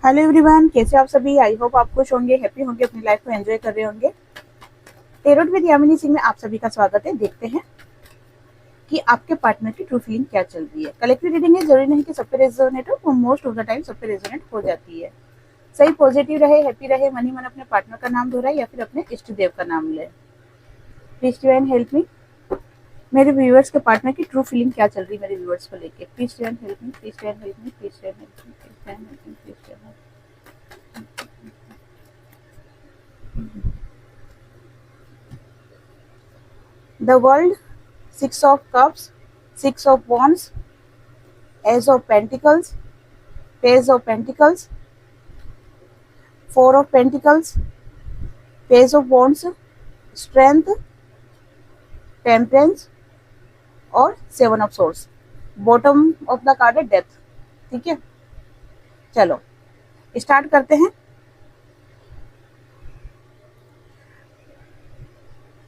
Hello everyone, कैसे आप सभी। आई होप आप खुश होंगे, हैप्पी होंगे, अपनी लाइफ को एंजॉय कर रहे होंगे। टेरोट विद यामिनी सिंह में आप सभी का स्वागत है। देखते हैं कि आपके पार्टनर की ट्रू फीलिंग क्या चल रही है। कलेक्टिव रीडिंग है, जरूरी नहीं कि सब पे रेजोनेट हो, मोस्ट ऑफ द टाइम सब पे रेजोनेट हो जाती है। सही पॉजिटिव रहे, हैप्पी रहे, मन ही मन अपने पार्टनर का नाम दोहराए या फिर अपने इष्ट देव का नाम ले। प्लीज डिवाइन हेल्प मी। मेरे व्यूअर्स के पार्टनर की ट्रू फीलिंग क्या चल रही है मेरे व्यूअर्स को लेके। Please divine help me, please divine help me, please divine help me, please divine help me, please divine help me. The World, Six of Cups, Six of Wands, Ace of Pentacles, Page of Pentacles, Four of Pentacles, Page of Wands, Strength, Temperance और Seven of Swords। Bottom of the card है death. ठीक है, चलो start करते हैं।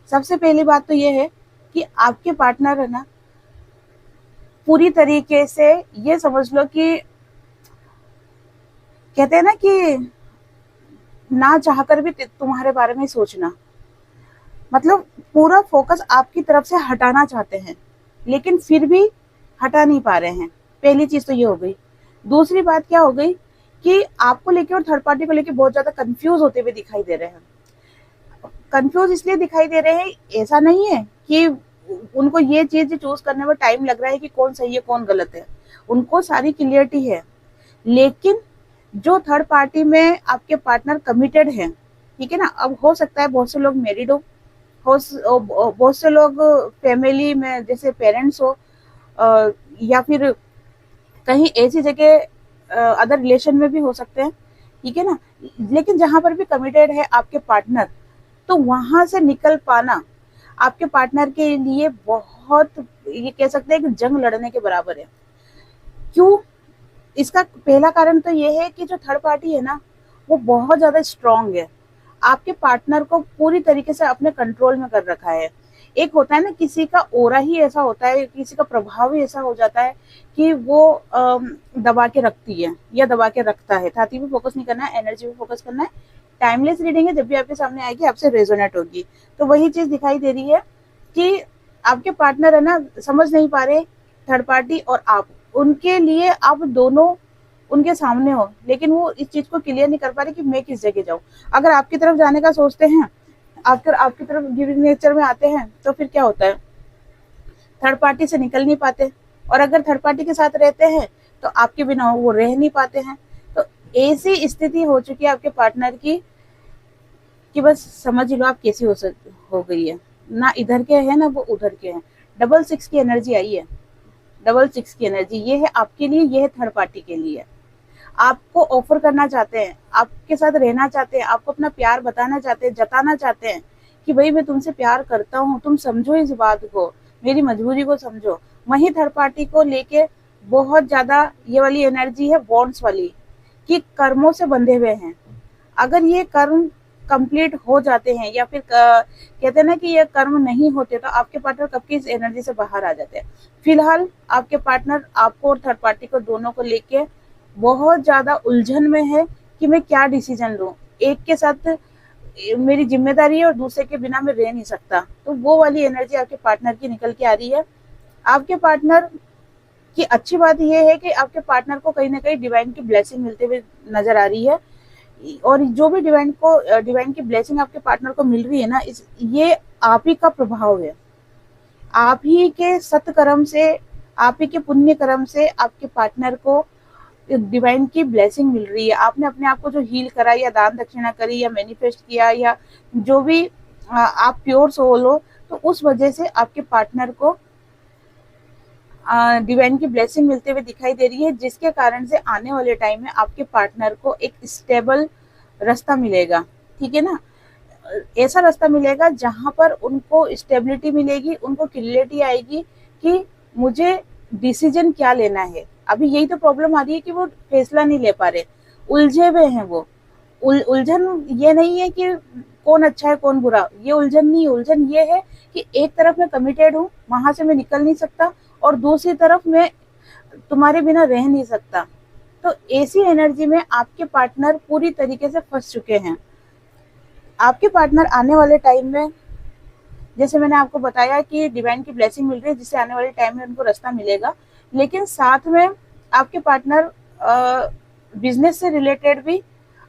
सबसे पहली बात तो ये है कि आपके पार्टनर है ना, पूरी तरीके से ये समझ लो कि कहते हैं ना कि ना चाहकर भी तुम्हारे बारे में सोचना, मतलब पूरा फोकस आपकी तरफ से हटाना चाहते हैं लेकिन फिर भी हटा नहीं पा रहे हैं। पहली चीज तो ये हो गई। दूसरी बात क्या हो गई कि आपको लेके और थर्ड पार्टी को लेके बहुत ज्यादा कंफ्यूज होते हुए दिखाई दे रहे हैं। कंफ्यूज इसलिए दिखाई दे रहे हैं, ऐसा नहीं है कि उनको ये चीज चूज करने में टाइम लग रहा है कि कौन सही है कौन गलत है, उनको सारी क्लियरिटी है। लेकिन जो थर्ड पार्टी में आपके पार्टनर कमिटेड है, ठीक है ना, अब हो सकता है बहुत से लोग मैरिड हो, बहुत से लोग फैमिली में जैसे पेरेंट्स हो, या फिर कहीं ऐसी जगह अदर रिलेशन में भी हो सकते हैं, ठीक है ना। लेकिन जहां पर भी कमिटेड है आपके पार्टनर, तो वहां से निकल पाना आपके पार्टनर के लिए बहुत, ये कह सकते हैं कि जंग लड़ने के बराबर है। क्यों? इसका पहला कारण तो ये है कि जो थर्ड पार्टी है ना, वो बहुत ज्यादा स्ट्रांग है। आपके पार्टनर को पूरी तरीके से अपने कंट्रोल में कर रखा है। एक होता है ना, किसी का ओरा ही ऐसा होता है, किसी का प्रभाव ही ऐसा हो जाता है कि वो दबा के रखती है या दबा के रखता है। छाती पे फोकस नहीं करना है, एनर्जी पे फोकस करना है। टाइमलेस रीडिंग है, जब भी आपके सामने आएगी आपसे रेजोनेट होगी। तो वही चीज दिखाई दे रही है कि आपके पार्टनर है ना, समझ नहीं पा रहे थर्ड पार्टी और आप, उनके लिए आप दोनों उनके सामने हो, लेकिन वो इस चीज को क्लियर नहीं कर पा रहे कि मैं किस जगह जाऊं। अगर आपकी तरफ जाने का सोचते हैं, आपकी तरफ गिविंग नेचर में आते हैं, तो फिर क्या होता है, थर्ड पार्टी से निकल नहीं पाते। और अगर थर्ड पार्टी के साथ रहते हैं तो आपके बिना वो रह नहीं पाते हैं। तो ऐसी स्थिति हो चुकी है आपके पार्टनर की कि बस समझ लो आप कैसी हो गई है। ना इधर के है ना वो उधर के हैं। डबल सिक्स की एनर्जी आई है। डबल सिक्स की एनर्जी ये है आपके लिए, ये है थर्ड पार्टी के लिए। आपको ऑफर करना चाहते हैं, आपके साथ रहना चाहते हैं, आपको अपना प्यार बताना चाहते हैं, जताना चाहते हैं कि भाई मैं तुमसे प्यार करता हूँ, तुम समझो इस बात को, मेरी मजबूरी को समझो। वहीं थर्ड पार्टी को लेके बहुत ज्यादा ये वाली एनर्जी है बॉन्ड्स वाली, कि कर्मों से बंधे हुए हैं। अगर ये कर्म कंप्लीट हो जाते हैं या फिर कहते हैं ना कि ये कर्म नहीं होते, तो आपके पार्टनर कब की इस एनर्जी से बाहर आ जाते हैं। फिलहाल आपके पार्टनर आपको और थर्ड पार्टी को दोनों को लेके बहुत ज्यादा उलझन में है कि मैं क्या डिसीजन लूं। एक के साथ मेरी जिम्मेदारी है और दूसरे के बिना मैं रह नहीं सकता। तो वो वाली एनर्जी आपके पार्टनर की निकल के आ रही है। आपके पार्टनर की अच्छी बात यह है कि आपके पार्टनर को कहीं ना कहीं डिवाइन की ब्लेसिंग मिलते हुए नजर आ रही है। और जो भी डिवाइन की ब्लेसिंग आपके पार्टनर को मिल रही है ना, ये आप ही का प्रभाव है। आप ही के सत्कर्म से, आप ही के पुण्य कर्म से आपके पार्टनर को डिवाइन की ब्लेसिंग मिल रही है। आपने अपने आप को जो हील करा या दान दक्षिणा करी या मैनिफेस्ट किया या जो भी आप प्योर सोल हो, तो उस वजह से आपके पार्टनर को डिवाइन की ब्लेसिंग मिलते हुए दिखाई दे रही है, जिसके कारण से आने वाले टाइम में आपके पार्टनर को एक स्टेबल रास्ता मिलेगा। ठीक है ना, ऐसा रास्ता मिलेगा जहां पर उनको स्टेबिलिटी मिलेगी, उनको क्लियरिटी आएगी कि मुझे डिसीजन क्या लेना है। अभी यही तो प्रॉब्लम आ रही है कि वो फैसला नहीं ले पा रहे, उलझे हुए हैं वो। उलझन ये नहीं है कि कौन अच्छा है कौन बुरा, ये उलझन नहीं है। उलझन ये है कि एक तरफ मैं कमिटेड हूँ, वहां से मैं निकल नहीं सकता, और दूसरी तरफ मैं तुम्हारे बिना रह नहीं सकता। तो ऐसी एनर्जी में आपके पार्टनर पूरी तरीके से फंस चुके हैं। आपके पार्टनर आने वाले टाइम में, जैसे मैंने आपको बताया कि डिवाइन की ब्लेसिंग मिल रही है, जिससे आने वाले टाइम में उनको रास्ता मिलेगा, लेकिन साथ में आपके पार्टनर बिजनेस से रिलेटेड भी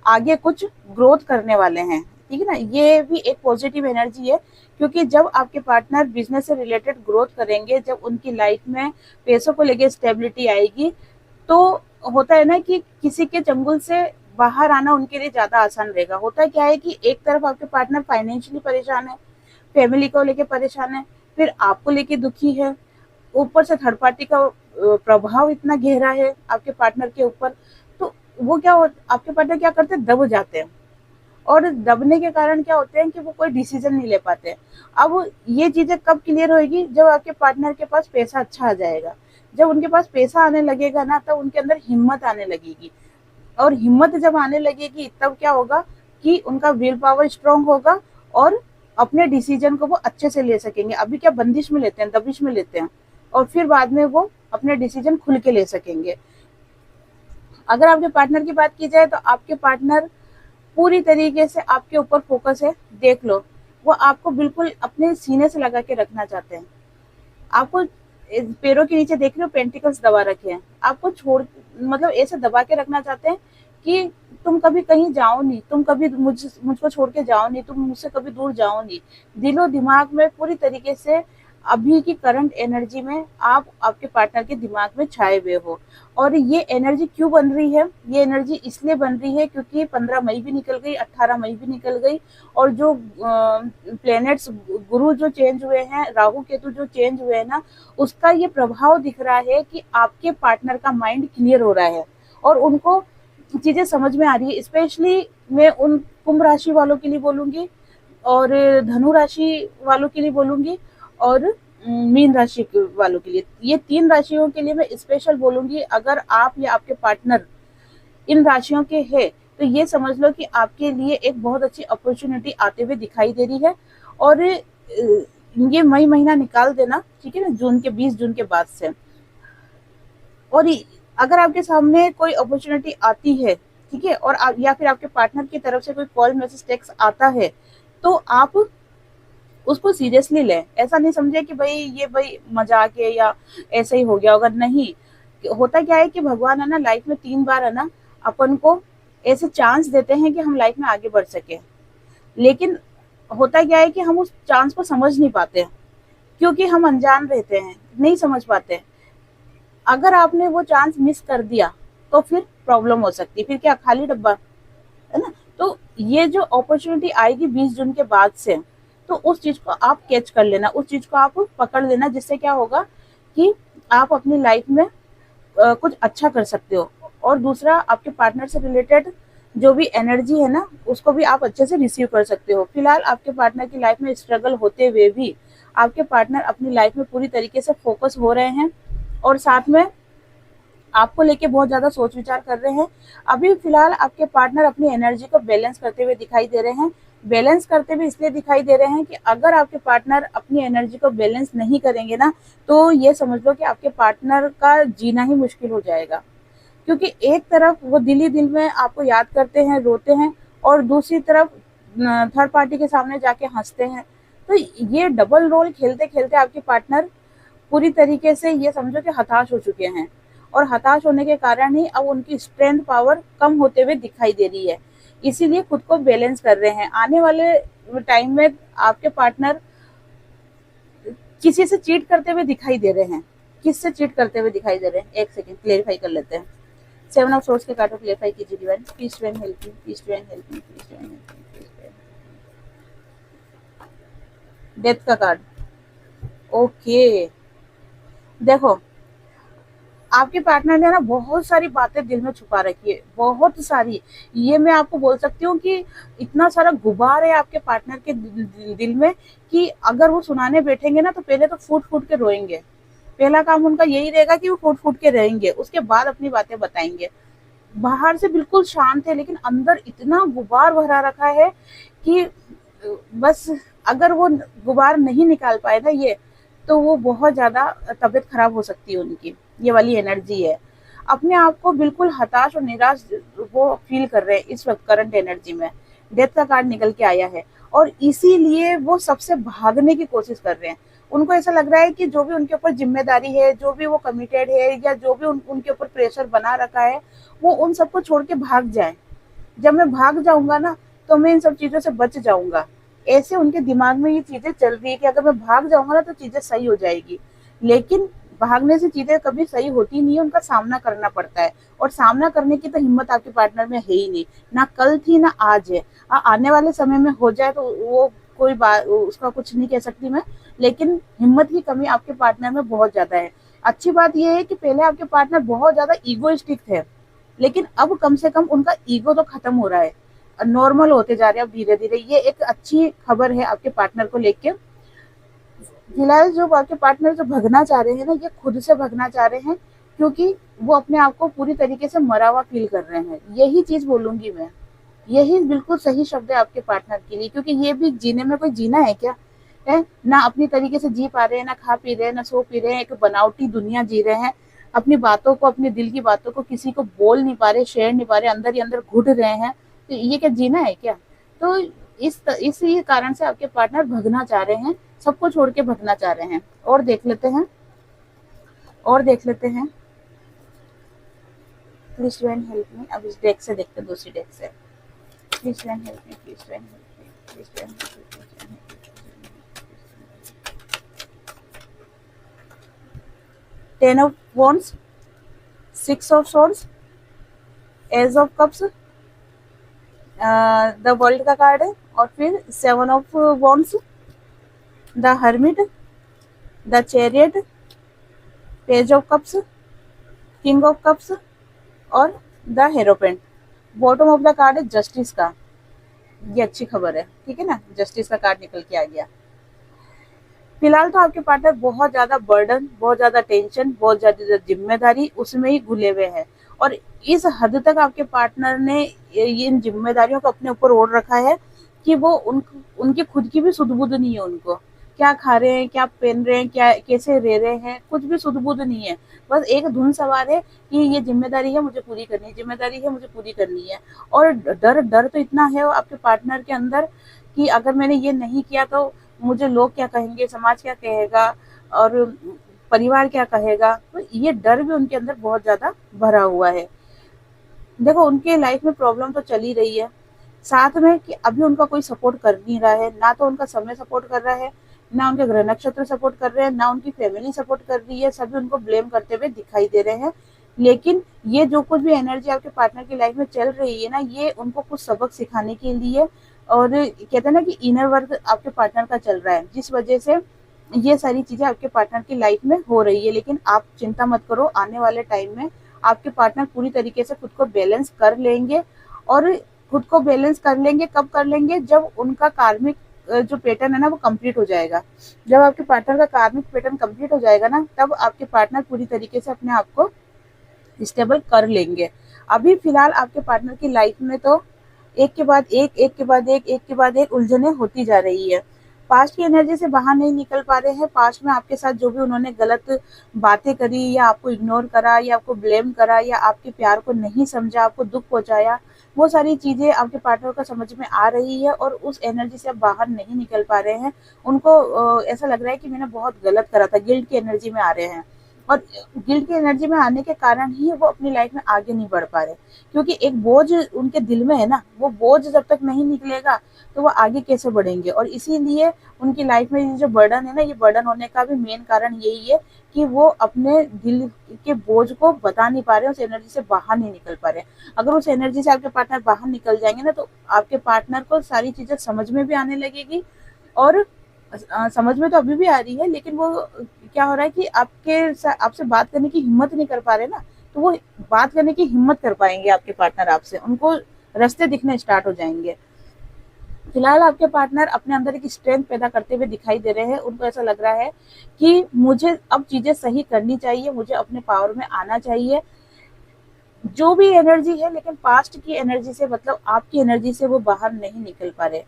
आगे कुछ ग्रोथ करने वाले हैं, ठीक है ना। ये भी एक पॉजिटिव एनर्जी है, क्योंकि जब आपके पार्टनर बिजनेस से रिलेटेड ग्रोथ करेंगे, जब उनकी लाइफ में पैसों को लेके स्टेबिलिटी आएगी, तो होता है ना कि किसी के चंगुल से बाहर आना उनके लिए ज्यादा आसान रहेगा। होता क्या है कि एक तरफ आपके पार्टनर फाइनेंशियली परेशान है, फैमिली को लेके परेशान है, फिर आपको लेके दुखी है, ऊपर से थर्ड पार्टी का प्रभाव इतना गहरा है आपके पार्टनर के ऊपर, तो वो क्या आपके पार्टनर क्या करते हैं, दब जाते हैं। और दबने के कारण क्या होते हैं कि वो कोई डिसीजन नहीं ले पाते। अब ये चीजें कब क्लियर होगी, जब आपके पार्टनर के पास पैसा अच्छा आ जाएगा। जब उनके पास पैसा आने लगेगा ना, तब उनके अंदर हिम्मत आने लगेगी, और हिम्मत जब आने लगेगी तब क्या होगा कि उनका विल पावर स्ट्रांग होगा और अपने डिसीजन को वो अच्छे से ले सकेंगे। अभी क्या बंदिश में लेते हैं, दबिश में लेते हैं, और फिर बाद में वो अपने डिसीजन खुल के ले सकेंगे। अगर आपके पार्टनर की बात की जाए, तो आपके पार्टनर पूरी तरीके से आपके ऊपर फोकस है। देख लो, वो आपको बिल्कुल अपने सीने से लगा के रखना चाहते हैं। आपको पैरों के नीचे देख रहे हो पेंटिकल्स दबा रखे हैं, आपको छोड़, मतलब ऐसे दबा के रखना चाहते हैं कि तुम कभी कहीं जाओ नहीं, तुम कभी मुझको छोड़ के जाओ नहीं, तुम मुझसे कभी दूर जाओ नहीं। दिलो दिमाग में पूरी तरीके से अभी की करंट एनर्जी में आप आपके पार्टनर के दिमाग में छाए हुए हो। और ये एनर्जी क्यों बन रही है, ये एनर्जी इसलिए बन रही है क्योंकि 15 मई भी निकल गई, 18 मई भी निकल गई, और जो प्लैनेट्स गुरु जो चेंज हुए हैं, राहु केतु जो चेंज हुए हैं ना, उसका ये प्रभाव दिख रहा है कि आपके पार्टनर का माइंड क्लियर हो रहा है और उनको चीजें समझ में आ रही है। स्पेशली मैं उन कुंभ राशि वालों के लिए बोलूंगी, और धनु राशि वालों के लिए बोलूंगी, और मीन राशि वालों के लिए। ये 3 राशियों के लिए मैं स्पेशल बोलूंगी। अगर आप या आपके पार्टनर इन राशियों के हैं, तो ये समझ लो कि आपके लिए एक बहुत अच्छी अपॉर्चुनिटी आते हुए दिखाई दे रही है। और ये मई महीना निकाल देना, ठीक है ना, जून के 20 जून के बाद से। और अगर आपके सामने कोई अपॉर्चुनिटी आती है, ठीक है, और या फिर आपके पार्टनर की तरफ से कोई कॉल मैसेज टेक्स्ट आता है, तो आप उसको सीरियसली लें। ऐसा नहीं समझे कि भाई ये भाई मजाक है या ऐसे ही हो गया होगा, नहीं। होता क्या है कि भगवान है ना, लाइफ में 3 बार है ना अपन को ऐसे चांस देते हैं कि हम लाइफ में आगे बढ़ सके। लेकिन होता क्या है कि हम उस चांस को समझ नहीं पाते, क्योंकि हम अनजान रहते हैं, नहीं समझ पाते। अगर आपने वो चांस मिस कर दिया तो फिर प्रॉब्लम हो सकती है, फिर क्या खाली डब्बा, है ना। तो ये जो अपॉर्चुनिटी आएगी 20 जून के बाद से, तो उस चीज को आप कैच कर लेना, उस चीज को आप पकड़ लेना, जिससे क्या होगा कि आप अपनी लाइफ में कुछ अच्छा कर सकते हो। और दूसरा, आपके पार्टनर से रिलेटेड जो भी एनर्जी है ना, उसको भी आप अच्छे से रिसीव कर सकते हो। फिलहाल आपके पार्टनर की लाइफ में स्ट्रगल होते हुए भी आपके पार्टनर अपनी लाइफ में पूरी तरीके से फोकस हो रहे हैं, और साथ में आपको लेके बहुत ज्यादा सोच विचार कर रहे हैं। अभी फिलहाल आपके पार्टनर अपनी एनर्जी को बैलेंस करते हुए दिखाई दे रहे हैं। बैलेंस करते हुए इसलिए दिखाई दे रहे हैं कि अगर आपके पार्टनर अपनी एनर्जी को बैलेंस नहीं करेंगे ना, तो ये समझ लो कि आपके पार्टनर का जीना ही मुश्किल हो जाएगा। क्योंकि एक तरफ वो दिल ही दिल में आपको याद करते हैं, रोते हैं, और दूसरी तरफ थर्ड पार्टी के सामने जाके हंसते हैं। तो ये डबल रोल खेलते खेलते आपके पार्टनर पूरी तरीके से ये समझो कि हताश हो चुके हैं, और हताश होने के कारण ही अब उनकी स्ट्रेंथ पावर कम होते हुए दिखाई दे रही है। इसीलिए खुद को बैलेंस कर रहे हैं। आने वाले टाइम में आपके पार्टनर किसी से चीट करते हुए दिखाई दे रहे हैं। किससे चीट करते हुए दिखाई दे रहे हैं, एक सेकंड क्लेरिफाई कर लेते हैं। 7 ऑफ सोर्स के कार्ड क्लेरिफाई कीजिए divine. Please divine help me, please divine help me, please divine help me, please divine. Death का कार्ड, ओके। देखो, आपके पार्टनर ने ना बहुत सारी बातें दिल में छुपा रखी है, बहुत सारी। ये मैं आपको बोल सकती हूँ कि इतना सारा गुबार है आपके पार्टनर के दिल में कि अगर वो सुनाने बैठेंगे ना, तो पहले तो फूट फूट के रोएंगे। पहला काम उनका यही रहेगा कि वो फूट फूट के रहेंगे, उसके बाद अपनी बातें बताएंगे। बाहर से बिल्कुल शांत है, लेकिन अंदर इतना गुबार भरा रखा है कि बस अगर वो गुबार नहीं निकाल पाए ना ये, तो वो बहुत ज्यादा तबीयत खराब हो सकती है उनकी। ये वाली एनर्जी है। अपने आप को बिल्कुल हताश और निराश वो फील कर रहे हैं इस वक्त करंट एनर्जी में। डेथ का कार्ड निकल के आया है और इसीलिए वो सबसे भागने की कोशिश कर रहे हैं। उनको ऐसा लग रहा है कि जो भी उनके ऊपर जिम्मेदारी है, जो भी वो कमिटेड है या जो भी उनके ऊपर प्रेशर बना रखा है, वो उन सबको छोड़ के भाग जाए। जब मैं भाग जाऊंगा ना तो मैं इन सब चीजों से बच जाऊंगा। ऐसे उनके दिमाग में ये चीजें चल रही है कि अगर मैं भाग जाऊंगा ना तो चीजें सही हो जाएगी। लेकिन भागने से चीजें कभी सही होती नहीं है, उनका सामना करना पड़ता है। और सामना करने की तो हिम्मत आपके पार्टनर में है ही नहीं, ना कल थी ना आज है। आने वाले समय में हो जाए तो वो कोई बात, उसका कुछ नहीं कह सकती मैं। लेकिन हिम्मत की कमी आपके पार्टनर में बहुत ज्यादा है। अच्छी बात यह है कि पहले आपके पार्टनर बहुत ज्यादा ईगोइस्टिक थे, लेकिन अब कम से कम उनका ईगो तो खत्म हो रहा है, नॉर्मल होते जा रहे हैं अब धीरे धीरे। ये एक अच्छी खबर है आपके पार्टनर को लेके। फिलहाल जो आपके पार्टनर जो भगना चाह रहे हैं ना, ये खुद से भगना चाह रहे हैं, क्योंकि वो अपने आप को पूरी तरीके से मरा हुआ फील कर रहे हैं। यही चीज बोलूंगी मैं, यही बिल्कुल सही शब्द है आपके पार्टनर के लिए, क्योंकि ये भी जीने में कोई जीना है क्या है? ना अपनी तरीके से जी पा रहे हैं, ना खा पी रहे हैं, ना सो पी रहे हैं, एक बनावटी दुनिया जी रहे हैं। अपनी बातों को, अपने दिल की बातों को किसी को बोल नहीं पा रहे, शेयर नहीं पा रहे, अंदर ही अंदर घुट रहे हैं। तो ये क्या जीना है क्या? तो इसी कारण से आपके पार्टनर भगना चाह रहे हैं, सबको छोड़ के भगना चाह रहे हैं। और देख लेते हैं, और देख लेते हैं। Please divine help me. अब इस डेक से देखते हैं, दूसरी डेक से। Please divine help me, please divine help me, please divine help me, please divine help me. 10 of wands, 6 of swords, ace of cups, the world का card है, और फिर 7 of wands, the hermit, the chariot, page of cups, king of cups और the hierophant. Bottom of the card है justice का। ये अच्छी खबर है, ठीक है ना, जस्टिस का कार्ड निकल के आ गया। फिलहाल तो आपके पार्टनर बहुत ज्यादा बर्डन, बहुत ज्यादा टेंशन, बहुत ज्यादा जिम्मेदारी उसमें ही घुले हुए हैं। और इस हद तक आपके पार्टनर ने इन जिम्मेदारियों को अपने ऊपर ओढ़ रखा है कि वो उनकी खुद की भी सुध बुध नहीं है। उनको क्या खा रहे हैं, क्या पहन रहे हैं, क्या कैसे रह रहे हैं, कुछ भी सुध बुध नहीं है। बस एक धुन सवार है कि ये जिम्मेदारी है, मुझे पूरी करनी है, जिम्मेदारी है, मुझे पूरी करनी है। और डर डर तो इतना है आपके पार्टनर के अंदर कि अगर मैंने ये नहीं किया तो मुझे लोग क्या कहेंगे, समाज क्या कहेगा, और परिवार क्या कहेगा। तो ये डर भी उनके अंदर बहुत ज्यादा भरा हुआ है। देखो, उनके लाइफ में प्रॉब्लम तो चल ही रही है, साथ में कि अभी उनका कोई सपोर्ट कर नहीं रहा है। ना तो उनका समय सपोर्ट कर रहा है, ना उनके ग्रह नक्षत्र सपोर्ट कर रहे हैं, ना उनकी फैमिली सपोर्ट कर रही है। सभी उनको ब्लेम करते हुए दिखाई दे रहे हैं। लेकिन ये जो कुछ भी एनर्जी आपके पार्टनर की लाइफ में चल रही है ना, ये उनको कुछ सबक सिखाने के लिए, और कहते हैं ना कि इनर वर्क आपके पार्टनर का चल रहा है, जिस वजह से ये सारी चीजें आपके पार्टनर की लाइफ में हो रही है। लेकिन आप चिंता मत करो, आने वाले टाइम में आपके पार्टनर पूरी तरीके से खुद को बैलेंस कर लेंगे। और खुद को बैलेंस कर लेंगे कब कर लेंगे? जब उनका कार्मिक जो पैटर्न है ना वो कंप्लीट हो जाएगा। जब आपके पार्टनर का कार्मिक पैटर्न कंप्लीट हो जाएगा ना, तब आपके पार्टनर पूरी तरीके से अपने आप को स्टेबल कर लेंगे। अभी फिलहाल आपके पार्टनर की लाइफ में तो एक के बाद एक, एक के बाद एक, एक के बाद एक उलझने होती जा रही है। पास्ट की एनर्जी से बाहर नहीं निकल पा रहे हैं। पास्ट में आपके साथ जो भी उन्होंने गलत बातें करी, या आपको इग्नोर करा, या आपको ब्लेम करा, या आपके प्यार को नहीं समझा, आपको दुख पहुंचाया, वो सारी चीजें आपके पार्टनर को समझ में आ रही है और उस एनर्जी से आप बाहर नहीं निकल पा रहे हैं। उनको ऐसा लग रहा है कि मैंने बहुत गलत करा था, गिल्ट की एनर्जी में आ रहे हैं। और गिल्ट की एनर्जी में आने के कारण ही वो अपनी लाइफ में आगे नहीं बढ़ पा रहे, क्योंकि एक बोझ उनके दिल में है ना, वो बोझ जब तक नहीं निकलेगा तो वो आगे कैसे बढ़ेंगे। और इसीलिए उनकी लाइफ में ये जो बर्डन है ना, ये बर्डन होने का भी मेन कारण यही है कि वो अपने दिल के बोझ को बता नहीं पा रहे, उस एनर्जी से बाहर नहीं निकल पा रहे। अगर उस एनर्जी से आपके पार्टनर बाहर निकल जाएंगे ना, तो आपके पार्टनर को सारी चीजें समझ में भी आने लगेगी। और समझ में तो अभी भी आ रही है, लेकिन वो क्या हो रहा है कि आपसे बात करने की हिम्मत नहीं कर पा रहे ना, तो वो बात करने की हिम्मत कर पाएंगे आपके पार्टनर आपसे, उनको रास्ते दिखने स्टार्ट हो जाएंगे। फिलहाल आपके पार्टनर अपने अंदर एक स्ट्रेंथ पैदा करते हुए दिखाई दे रहे हैं। उनको ऐसा लग रहा है कि मुझे अब चीजें सही करनी चाहिए, मुझे अपने पावर में आना चाहिए। जो भी एनर्जी है, लेकिन पास्ट की एनर्जी से, मतलब आपकी एनर्जी से वो बाहर नहीं निकल पा रहे।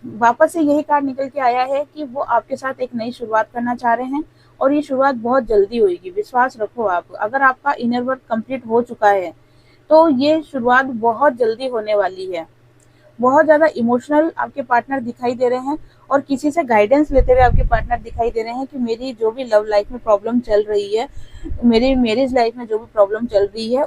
वापस से यही कार्ड निकल के आया है कि वो आपके साथ एक नई शुरुआत करना चाह रहे हैं और ये शुरुआत बहुत जल्दी होगी। विश्वास रखो आप, अगर आपका इनर वर्क कंप्लीट हो चुका है तो ये शुरुआत बहुत जल्दी होने वाली है। बहुत ज़्यादा इमोशनल आपके पार्टनर दिखाई दे रहे हैं और किसी से गाइडेंस लेते हुए आपके पार्टनर दिखाई दे रहे हैं कि मेरी जो भी लव लाइफ में प्रॉब्लम चल रही है, मेरी मैरिज लाइफ में जो भी प्रॉब्लम चल रही है,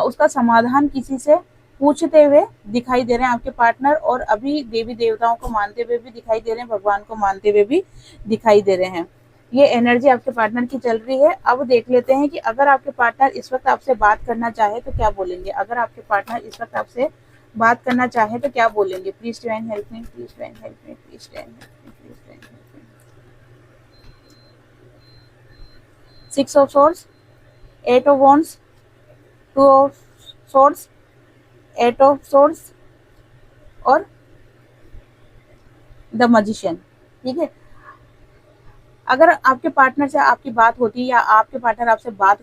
उसका समाधान किसी से पूछते हुए दिखाई दे रहे हैं आपके पार्टनर। और अभी देवी देवताओं को मानते हुए भी दिखाई दे रहे हैं, भगवान को मानते हुए भी दिखाई दे रहे हैं। ये एनर्जी आपके पार्टनर की चल रही है। अब देख लेते हैं कि अगर आपके पार्टनर इस वक्त आपसे बात करना चाहे तो क्या बोलेंगे। अगर आपके पार्टनर इस वक्त आपसे बात करना चाहे तो क्या बोलेंगे। Please divine help me, please divine help me, please divine help me, please divine help me. 6 of swords, 8 of wands, 2 of swords, 8 of swords और द मैजिशियन। ठीक है, अगर आपके पार्टनर से आपकी बात होती है या आपके पार्टनर आपसे बात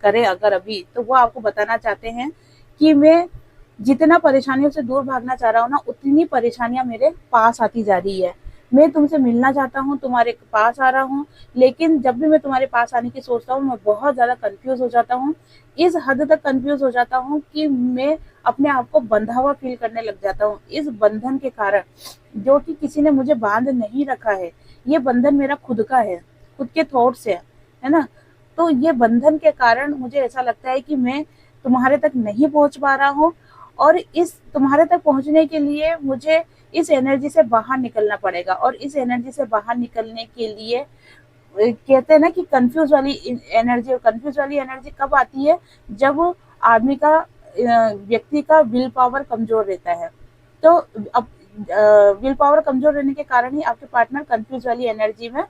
करे अगर अभी, तो वो आपको बताना चाहते हैं कि मैं जितना परेशानियों से दूर भागना चाह रहा हूँ ना, उतनी परेशानियां मेरे पास आती जा रही है। मैं तुमसे मिलना चाहता हूँ, तुम्हारे पास आ रहा हूँ, लेकिन जब भी मैं तुम्हारे पास आने की सोचता हूँ मैं बहुत ज़्यादा कंफ्यूज हो जाता हूँ। इस हद तक कंफ्यूज हो जाता हूँ कि मैं अपने आप को बंधा हुआ फील करने लग जाता हूँ। इस बंधन के कारण, जो कि किसी ने मुझे बांध नहीं रखा है, ये बंधन मेरा खुद का है, खुद के थॉट्स है ना। तो ये बंधन के कारण मुझे ऐसा लगता है कि मैं तुम्हारे तक नहीं पहुंच पा रहा हूँ और इस तुम्हारे तक पहुंचने के लिए मुझे इस एनर्जी से बाहर निकलना पड़ेगा। और इस एनर्जी से बाहर निकलने के लिए कहते हैं ना कि कंफ्यूज वाली एनर्जी, और कंफ्यूज वाली एनर्जी कब आती है, जब आदमी का व्यक्ति का विल पावर कमजोर रहता है। तो अब विल पावर कमजोर रहने के कारण ही आपके पार्टनर कंफ्यूज वाली एनर्जी में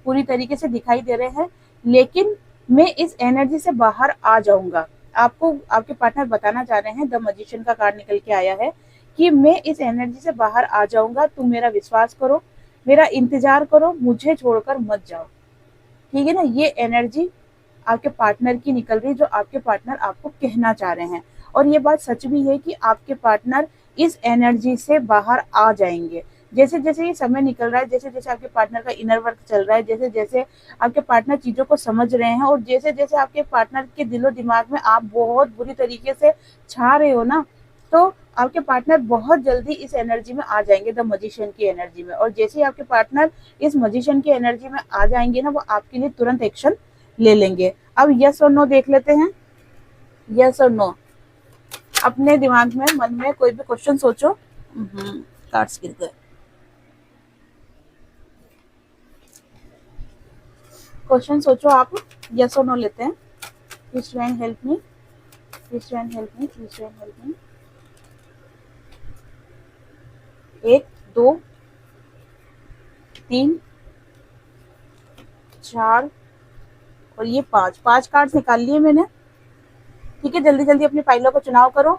पूरी तरीके से दिखाई दे रहे हैं। लेकिन मैं इस एनर्जी से बाहर आ जाऊंगा। आपको आपके पार्टनर बताना चाह रहे हैं, द मैजिशियन का कार्ड निकल के आया है कि मैं इस एनर्जी से बाहर आ जाऊंगा, तुम मेरा विश्वास करो, मेरा इंतजार करो, मुझे छोड़कर मत जाओ। ठीक है ना, ये एनर्जी आपके पार्टनर की निकल रही है, जो आपके पार्टनर आपको कहना चाह रहे हैं। और ये बात सच भी है कि आपके पार्टनर इस एनर्जी से बाहर आ जाएंगे। जैसे जैसे ये समय निकल रहा है, जैसे जैसे आपके पार्टनर का इनर वर्क चल रहा है, जैसे जैसे आपके पार्टनर चीजों को समझ रहे हैं, और जैसे जैसे आपके पार्टनर के दिलो दिमाग में आप बहुत बुरी तरीके से छा रहे हो ना, तो आपके पार्टनर बहुत जल्दी इस एनर्जी में आ जाएंगे, द मैजिशियन की एनर्जी में। और जैसे ही आपके पार्टनर इस मैजिशियन की एनर्जी में आ जाएंगे ना, वो आपके लिए तुरंत एक्शन ले लेंगे। अब यस और नो देख लेते हैं। यस और नो, अपने दिमाग में, मन में कोई भी क्वेश्चन सोचो। कार्ड्स गिर गए। क्वेश्चन सोचो आप, यस और नो लेते हैं। Please divine help me, please divine help me, please divine help मी। 1 2 3 4 और ये 5 कार्ड्स निकाल लिए मैंने। ठीक है, जल्दी जल्दी अपनी फाइलों का चुनाव करो।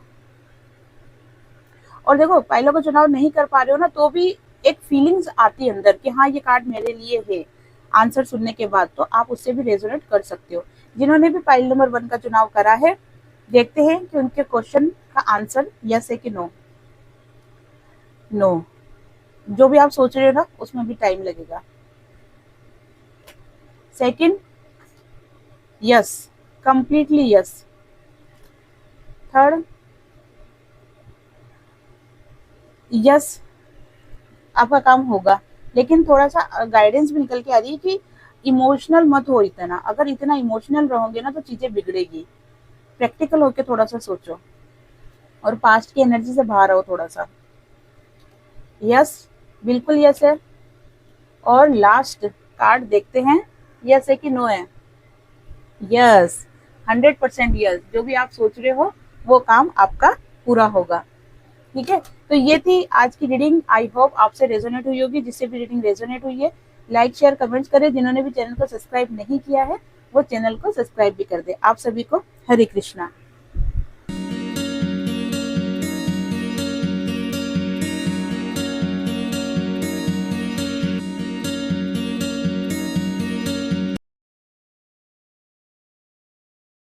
और देखो, फाइलों का चुनाव नहीं कर पा रहे हो ना, तो भी एक फीलिंग्स आती है अंदर कि हाँ ये कार्ड मेरे लिए है। आंसर सुनने के बाद तो आप उससे भी रेजोनेट कर सकते हो। जिन्होंने भी फाइल नंबर 1 का चुनाव करा है, देखते हैं कि उनके क्वेश्चन का आंसर यस है कि नो। नो, जो भी आप सोच रहे हो ना, उसमें भी टाइम लगेगा। Second, yes, completely yes. Third, yes, आपका काम होगा, लेकिन थोड़ा सा गाइडेंस भी निकल के आ रही है कि इमोशनल मत हो इतना। अगर इतना इमोशनल रहोगे ना तो चीजें बिगड़ेगी। प्रैक्टिकल होके थोड़ा सा सोचो और पास्ट की एनर्जी से बाहर आओ थोड़ा सा। यस, बिल्कुल यस है। और लास्ट कार्ड देखते हैं, यस है कि नो है। Yes, 100% yes. जो भी आप सोच रहे हो वो काम आपका पूरा होगा। ठीक है, तो ये थी आज की रीडिंग। आई होप आपसे रेजोनेट हुई होगी। जिससे भी रीडिंग रेजोनेट हुई है, लाइक शेयर कमेंट्स करें। जिन्होंने भी चैनल को सब्सक्राइब नहीं किया है, वो चैनल को सब्सक्राइब भी कर दे। आप सभी को हरे कृष्णा।